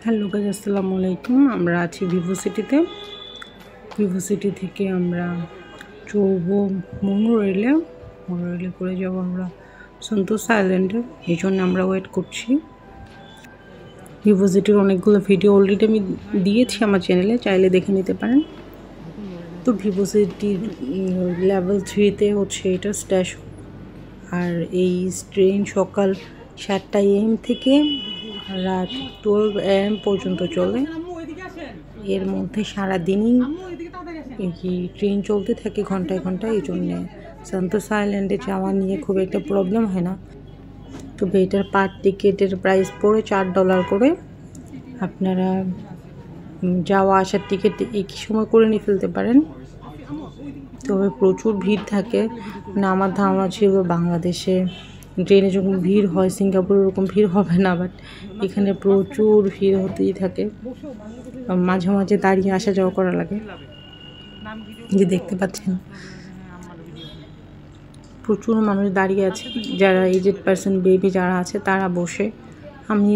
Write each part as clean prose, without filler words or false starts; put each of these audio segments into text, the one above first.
Hello guys, আসসালামু আলাইকুম। আমরা আছি ভিভোসিটিতে। ভিভোসিটি থেকে আমরা চড়বো মোনোরেলে করে যাবো আমরা সন্তোষ আইল্যান্ডে। এই জন্য আমরা ওয়েট করছি। ভিভোসিটির অনেকগুলো ভিডিও অলরেডি আমি দিয়েছি আমার চ্যানেলে, চাইলে দেখে নিতে পারেন। তো ভিভোসিটির লেভেল 3-তে হচ্ছে এটা স্টেশন। আর এই ট্রেন সকাল 7টা AM থেকে রাত 12 AM পর্যন্ত চলে। এর মধ্যে সারাদিনই এই ট্রেন চলতে থাকে ঘন্টায় ঘন্টায়। এই জন্যে সন্তোষ আইল্যান্ডে যাওয়া নিয়ে খুব একটা প্রবলেম হয় না। তবে এটার পার টিকিটের প্রাইস পড়ে $4 করে। আপনারা যাওয়া আসার টিকিট একই সময় করে নিয়ে ফেলতে পারেন। তবে প্রচুর ভিড় থাকে। মানে আমার ধারণা ছিল বাংলাদেশে ট্রেনে যখন ভিড় হয় সিঙ্গাপুরে ওরকম ভিড় হবে না, বাট এখানে প্রচুর ভিড় হতেই থাকে। মাঝে মাঝে দাঁড়িয়ে আসা যাওয়া করা লাগে। যে দেখতে পাচ্ছেন প্রচুর মানুষ দাঁড়িয়ে আছে, যারা এজেড পার্সন, বেবি যারা আছে তারা বসে। আমি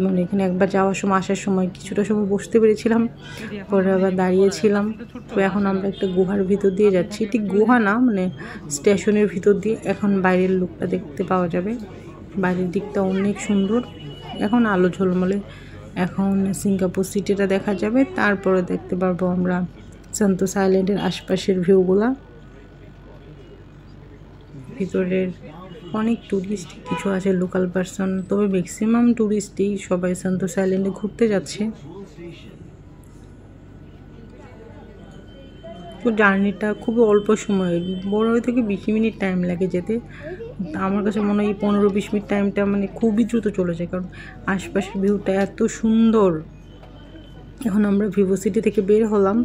মানে এখানে একবার যাওয়ার সময় আসার সময় কিছুটা সময় বসতে পেরেছিলাম, পরে আবার দাঁড়িয়েছিলাম। তো এখন আমরা একটা গুহার ভিতর দিয়ে যাচ্ছি। ঠিক গুহা না, মানে স্টেশনের ভিতর দিয়ে। এখন বাইরের লুকটা দেখতে পাওয়া যাবে। বাইরের দিকটা অনেক সুন্দর। এখন আলো ঝলমলে। এখন সিঙ্গাপুর সিটিটা দেখা যাবে, তারপরে দেখতে পারবো আমরা সন্তোষ আইল্যান্ডের আশপাশের ভিউগুলা। ভিতরের অনেক ট্যুরিস্ট, কিছু আছে লোকাল পারসন, তবে ম্যাক্সিমাম ট্যুরিস্টই সবাই সন্তোষ আইল্যান্ডে ঘুরতে যাচ্ছে। তো জার্নিটা খুবই অল্প সময়, 15 থেকে 20 মিনিট টাইম লাগে যেতে। আমার কাছে মনে হয় এই 15-20 মিনিট টাইমটা মানে খুবই দ্রুত চলে যায়, কারণ আশপাশের ভিউটা এত সুন্দর। এখন আমরা ভিভোসিটি থেকে বের হলাম।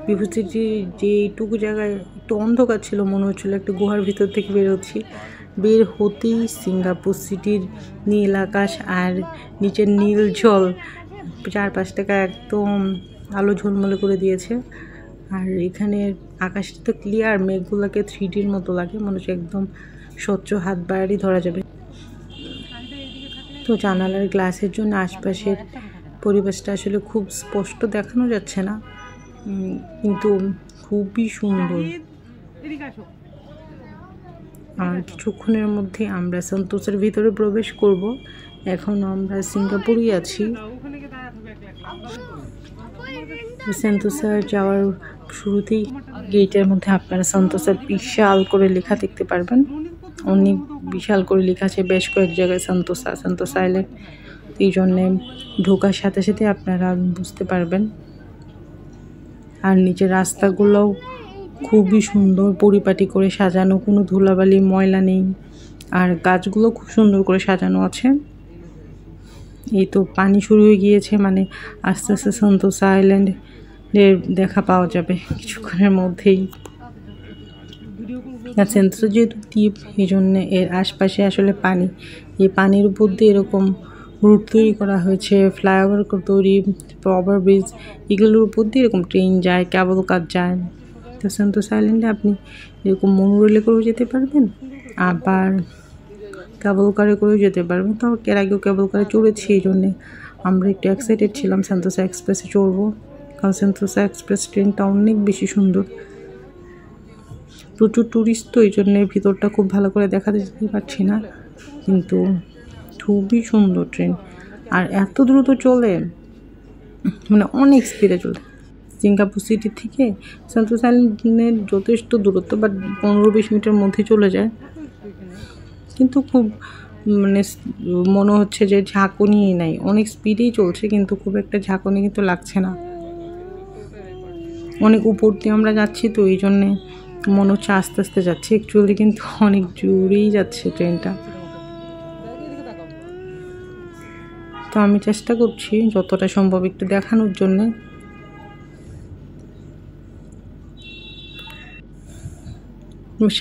ভিভোসিটি যে এইটুকু জায়গায় একটু অন্ধকার ছিল, মনে হচ্ছিলো একটা গুহার ভিতর থেকে বের হচ্ছি। বের হতেই সিঙ্গাপুর সিটির নীল আকাশ আর নিচের নীল জল চারপাশটাকে একদম আলো ঝলমলে করে দিয়েছে। আর এখানে আকাশটা তো ক্লিয়ার, মেঘগুলোকে 3Dর মতো লাগে, মনে হচ্ছে একদম স্বচ্ছ, হাত বাড়ারই ধরা যাবে। তো জানালার গ্লাসের জন্য আশপাশের পরিবেশটা আসলে খুব স্পষ্ট দেখানো যাচ্ছে না, কিন্তু খুবই সুন্দর। আর কিছুক্ষণের মধ্যে আমরা সন্তোষের ভিতরে প্রবেশ করব। এখন আমরা সিঙ্গাপুরেই আছি। সন্তোষে যাওয়ার শুরুতেই গেটের মধ্যে আপনারা সন্তোষের বিশাল করে লেখা দেখতে পারবেন। অনেক বিশাল করে লেখা আছে বেশ কয়েক জায়গায় সন্তোষ আইল্যান্ড। এই জন্যে ঢোকার সাথে সাথে আপনারা বুঝতে পারবেন। আর নিচের রাস্তাগুলোও খুবই সুন্দর, পরিপাটি করে সাজানো, কোনো ধুলাবালি ময়লা নেই। আর গাছগুলো খুব সুন্দর করে সাজানো আছে। এই তো পানি শুরু হয়ে গিয়েছে, মানে আস্তে আস্তে সন্তোষ আইল্যান্ডের দেখা পাওয়া যাবে কিছুক্ষণের মধ্যেই। সন্তোষ যেহেতু দ্বীপ, এই জন্য এর আশপাশে আসলে পানি। এই পানির উপর দিয়ে এরকম রুট তৈরি করা হয়েছে, ফ্লাইওভার তৈরি, ওভারব্রিজ, এগুলোর উপর দিয়ে এরকম ট্রেন যায়, কেবল কার যায়। তো সন্তোষ আইল্যান্ডে আপনি এরকম মোনোরেলে করেও যেতে পারবেন, আবার কেবল কারে করেও যেতে পারবেন। তো এর আগেও কেবল কারে চড়েছি, এই জন্যে আমরা একটু এক্সাইটেড ছিলাম সন্তোষ এক্সপ্রেসে চড়বো, কারণ সন্তোষ এক্সপ্রেস ট্রেনটা অনেক বেশি সুন্দর। প্রচুর ট্যুরিস্ট, তো এই জন্যে ভিতরটা খুব ভালো করে দেখাতে যেতে পারছি না, কিন্তু খুবই সুন্দর ট্রেন। আর এত দ্রুত চলে, মানে অনেক স্পিডে চলে। সিঙ্গাপুর সিটি থেকে সন্তোষ আইল্যান্ডের যথেষ্ট দূরত্ব, বাট 15-20 মিনিটের মধ্যে চলে যায়। কিন্তু খুব মানে মনে হচ্ছে যে ঝাঁকুনিই নাই, অনেক স্পিডেই চলছে, কিন্তু খুব একটা ঝাঁকুনি কিন্তু লাগছে না। অনেক উপর দিয়ে আমরা যাচ্ছি, তো এই জন্যে মনে হচ্ছে আস্তে আস্তে যাচ্ছে, অ্যাকচুয়ালি কিন্তু অনেক জোরেই যাচ্ছে ট্রেনটা। তো আমি চেষ্টা করছি যতটা সম্ভব একটু দেখানোর জন্যে।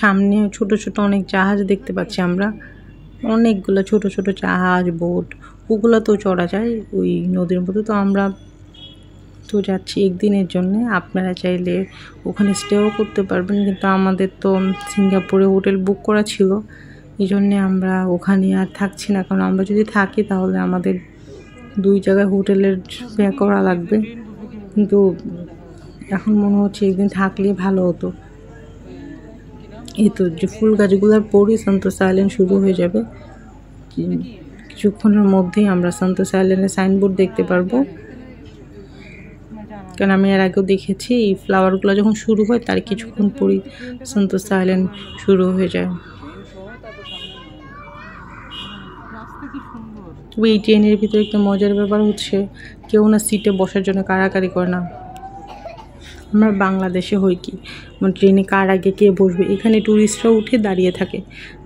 সামনে ছোট ছোট অনেক জাহাজ দেখতে পাচ্ছি আমরা, অনেকগুলো ছোট ছোট জাহাজ, বোট, ওগুলোতেও চড়া যায় ওই নদীর মধ্যে। তো আমরা তো যাচ্ছি একদিনের জন্য, আপনারা চাইলে ওখানে স্টেও করতে পারবেন, কিন্তু আমাদের তো সিঙ্গাপুরে হোটেল বুক করা ছিল, এই জন্যে আমরা ওখানে আর থাকছি না। কারণ আমরা যদি থাকি তাহলে আমাদের 2 জায়গায় হোটেলের পে করা লাগবে, কিন্তু এখন মনে হচ্ছে একদিন থাকলে ভালো হতো। এই তো যে ফুল গাছগুলোর পরই সন্তোষ আইল্যান্ড শুরু হয়ে যাবে। কিছুক্ষণের মধ্যেই আমরা সন্তোষ আইল্যান্ডের সাইনবোর্ড দেখতে পারবো, কারণ আমি এর আগেও দেখেছি এই ফ্লাওয়ারগুলো যখন শুরু হয় তার কিছুক্ষণ পরই সন্তোষ আইল্যান্ড শুরু হয়ে যায়। তবে এই ট্রেনের ভিতরে একটা মজার ব্যাপার হচ্ছে কেউ না সিটে বসার জন্য কাড়াকাড়ি করে না। আমরা বাংলাদেশে হই কি, মানে ট্রেনে কার আগে কে বসবে, এখানে ট্যুরিস্টরা উঠে দাঁড়িয়ে থাকে,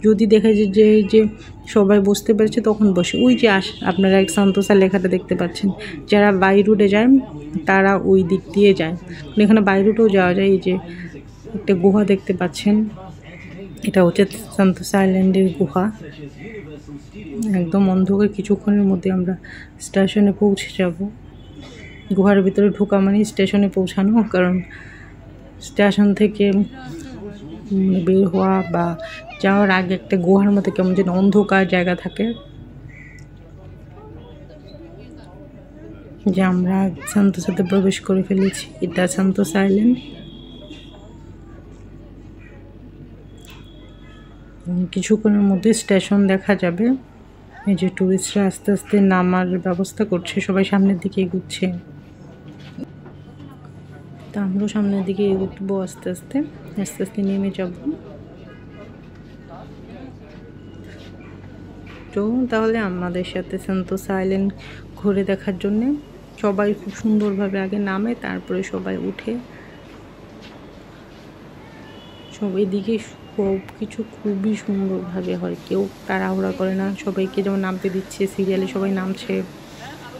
যদি দেখা যায় যে সবাই বসতে পেরেছে তখন বসে। ওই যে আপনারা এক সন্তোষা লেখাটা দেখতে পাচ্ছেন, যারা বাই রুটে যায় তারা ওই দিক দিয়ে যায়, এখানে বাই রুটেও যাওয়া যায়। এই যে একটা গুহা দেখতে পাচ্ছেন, এটা হচ্ছে সন্তোষ আইল্যান্ডের গুহা। একদম অন্ধকার, কিছুক্ষণের মধ্যে আমরা স্টেশনে পৌঁছে যাব। গুহার ভিতরে ঢোকা মানে স্টেশনে পৌঁছানো, কারণ স্টেশন থেকে বের হওয়া বা যাওয়ার আগে একটা গুহার মতো কেমন যেন অন্ধকার জায়গা থাকে। যে আমরা সন্তোষাতে প্রবেশ করে ফেলেছি, এটা সন্তোষ আইল্যান্ড। কিছুক্ষণের মধ্যে স্টেশন দেখা যাবে। এই যে টুরিস্টরা আস্তে আস্তে নামার ব্যবস্থা করছে, সবাই সামনের দিকে এগুচ্ছে। তা আমরাও সামনের দিকে এগুবো, আস্তে আস্তে আস্তে আস্তে নেমে যাব। তো তাহলে আমাদের সাথে সন্তোষ আইল্যান্ড ঘুরে দেখার জন্যে সবাই খুব সুন্দরভাবে আগে নামে, তারপরে সবাই উঠে। সব এদিকে সব কিছু খুবই সুন্দরভাবে হয়, কেউ তাড়াহুড়া করে না, সবাইকে যেমন নামতে দিচ্ছে সিরিয়ালে সবাই নামছে,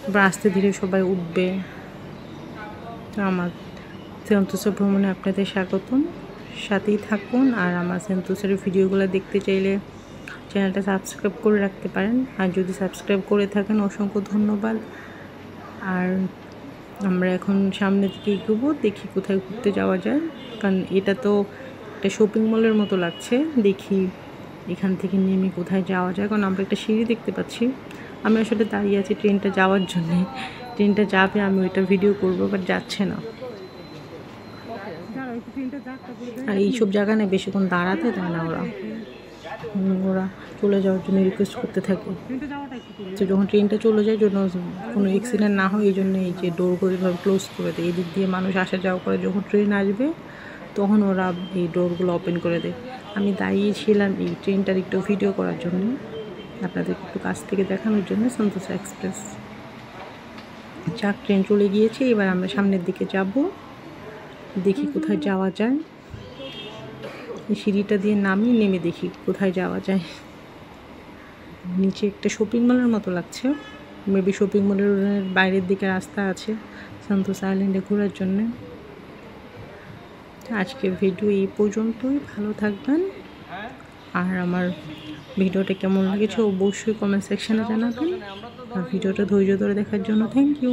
এবার আস্তে ধীরে সবাই উঠবে। আমার সন্তোষা ভ্রমণে আপনাদের স্বাগতম, সাথেই থাকুন। আর আমার সন্তোষের ভিডিওগুলো দেখতে চাইলে চ্যানেলটা সাবস্ক্রাইব করে রাখতে পারেন, আর যদি সাবস্ক্রাইব করে থাকেন অসংখ্য ধন্যবাদ। আর আমরা এখন সামনের দিকে এগোবো, দেখি কোথায় ঘুরতে যাওয়া যায়, কারণ এটা তো একটা শপিং মলের মতো লাগছে। দেখি এখান থেকে নেমে কোথায় যাওয়া যায়, কারণ আমরা একটা সিঁড়ি দেখতে পাচ্ছি। আমি আসলে দাঁড়িয়ে আছি ট্রেনটা যাওয়ার জন্যে, ট্রেনটা যাবে আমি ওইটা ভিডিও করবো, বাট যাচ্ছে না। আর এইসব জায়গা না বেশিক্ষণ দাঁড়াতে দেয় না, ওরা চলে যাওয়ার জন্য রিকোয়েস্ট করতে থাকে। তো যখন ট্রেনটা চলে যায় জন্য কোনো অ্যাক্সিডেন্ট না হয় এই জন্য এই যে ডোরগুলো এভাবে ক্লোজ করে দেয়, এদিক দিয়ে মানুষ আসা যাওয়া করে। যখন ট্রেন আসবে তখন ওরা এই ডোরগুলো ওপেন করে দেয়। আমি দাঁড়িয়েছিলাম এই ট্রেনটার একটু ভিডিও করার জন্য, আপনাদের একটু কাছ থেকে দেখানোর জন্য। সন্তোষা এক্সপ্রেস ট্রেন চলে গিয়েছে, এবার আমরা সামনের দিকে যাব, দেখি কোথায় যাওয়া যায়। এই সিঁড়িটা দিয়ে নেমে দেখি কোথায় যাওয়া যায়। নিচে একটা শপিং মলের মতো লাগছে, মেবি শপিং মলের বাইরের দিকে রাস্তা আছে সন্তোষ আইল্যান্ডে ঘোরার জন্যে। আজকের ভিডিও এই পর্যন্তই, ভালো থাকবেন। আর আমার ভিডিওটা কেমন লেগেছে অবশ্যই কমেন্ট সেকশানে জানাবেন। আর ভিডিওটা ধৈর্য ধরে দেখার জন্য থ্যাংক ইউ।